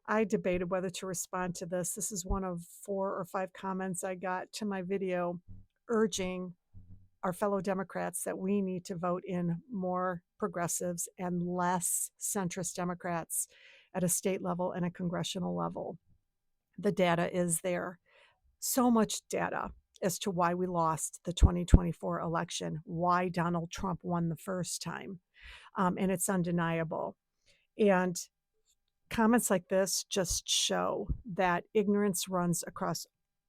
I debated whether to respond to this. This is one of 4 or 5 comments I got to my video urging our fellow Democrats that we need to vote in more progressives and less centrist Democrats at a state level and a congressional level. The data is there. So much data as to why we lost the 2024 election, why Donald Trump won the first time. And it's undeniable. And comments like this just show that ignorance runs across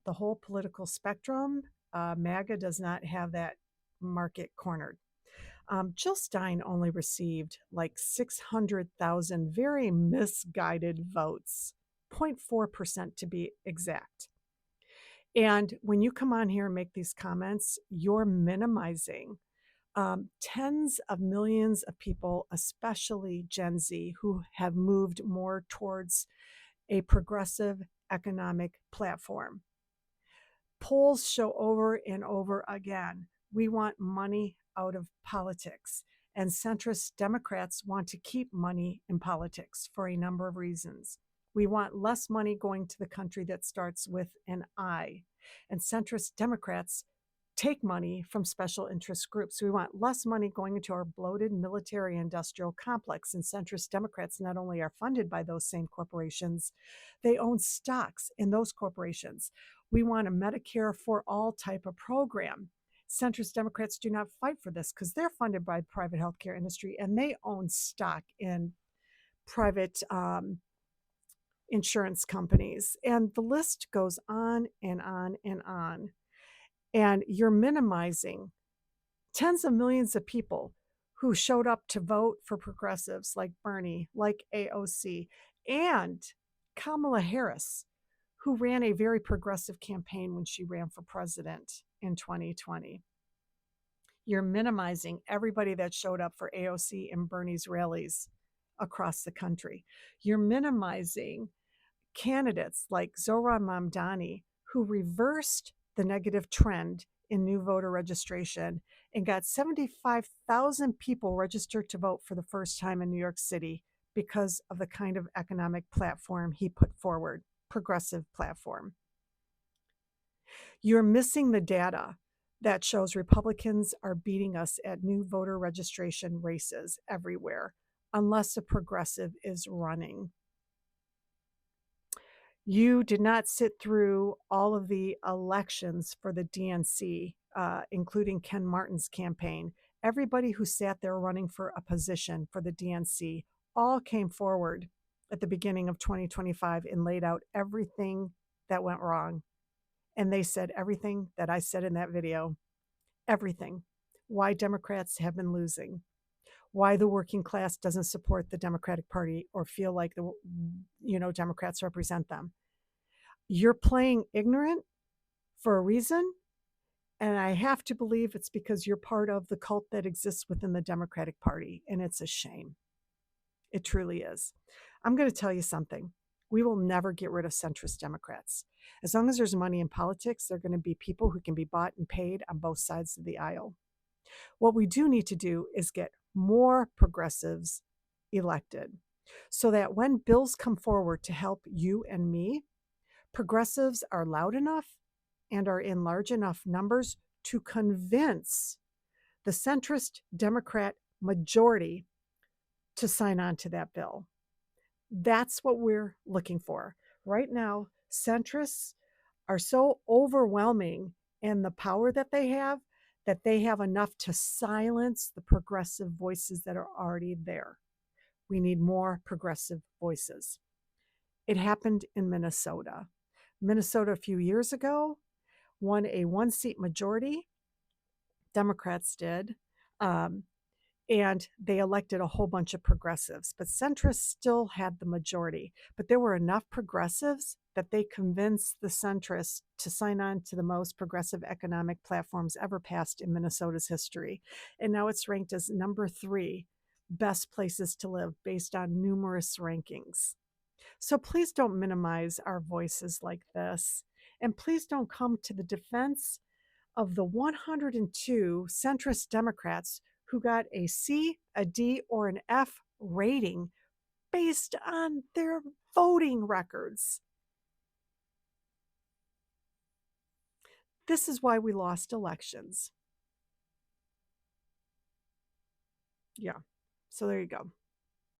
the whole political spectrum. MAGA does not have that market cornered. Jill Stein only received like 600,000 very misguided votes, 0.4% to be exact. And when you come on here and make these comments, you're minimizing tens of millions of people, especially Gen Z, who have moved more towards a progressive economic platform. Polls show over and over again, we want money out of politics. And centrist Democrats want to keep money in politics for a number of reasons. We want less money going to the country that starts with an I. And centrist Democrats take money from special interest groups. We want less money going into our bloated military industrial complex. And centrist Democrats not only are funded by those same corporations, they own stocks in those corporations. We want a Medicare for all type of program. Centrist Democrats do not fight for this because they're funded by the private healthcare industry and they own stock in private insurance companies. And the list goes on and on and on. And you're minimizing tens of millions of people who showed up to vote for progressives like Bernie, like AOC, and Kamala Harris, who ran a very progressive campaign when she ran for president in 2020. You're minimizing everybody that showed up for AOC and Bernie's rallies across the country. You're minimizing candidates like Zohran Mamdani, who reversed the negative trend in new voter registration and got 75,000 people registered to vote for the first time in New York City because of the kind of economic platform he put forward, progressive platform. You're missing the data that shows Republicans are beating us at new voter registration races everywhere, unless a progressive is running. You did not sit through all of the elections for the DNC, including Ken Martin's campaign. Everybody who sat there running for a position for the DNC all came forward at the beginning of 2025 and laid out everything that went wrong. And they said everything that I said in that video, everything. Why Democrats have been losing, why the working class doesn't support the Democratic Party or feel like the Democrats represent them. You're playing ignorant for a reason, and I have to believe it's because you're part of the cult that exists within the Democratic Party, and it's a shame. It truly is. I'm going to tell you something. We will never get rid of centrist Democrats. As long as there's money in politics, there are going to be people who can be bought and paid on both sides of the aisle. What we do need to do is get more progressives elected so that when bills come forward to help you and me, progressives are loud enough and are in large enough numbers to convince the centrist Democrat majority to sign on to that bill. That's what we're looking for. Right now, centrists are so overwhelming in the power that they have enough to silence the progressive voices that are already there. We need more progressive voices. It happened in Minnesota. Minnesota a few years ago won a one-seat majority. Democrats did. And they elected a whole bunch of progressives, but centrists still had the majority. But there were enough progressives that they convinced the centrists to sign on to the most progressive economic platforms ever passed in Minnesota's history. And now it's ranked as number 3 best places to live based on numerous rankings. So please don't minimize our voices like this. And please don't come to the defense of the 102 centrist Democrats who got a C, a D, or an F rating based on their voting records. This is why we lost elections. Yeah. So there you go.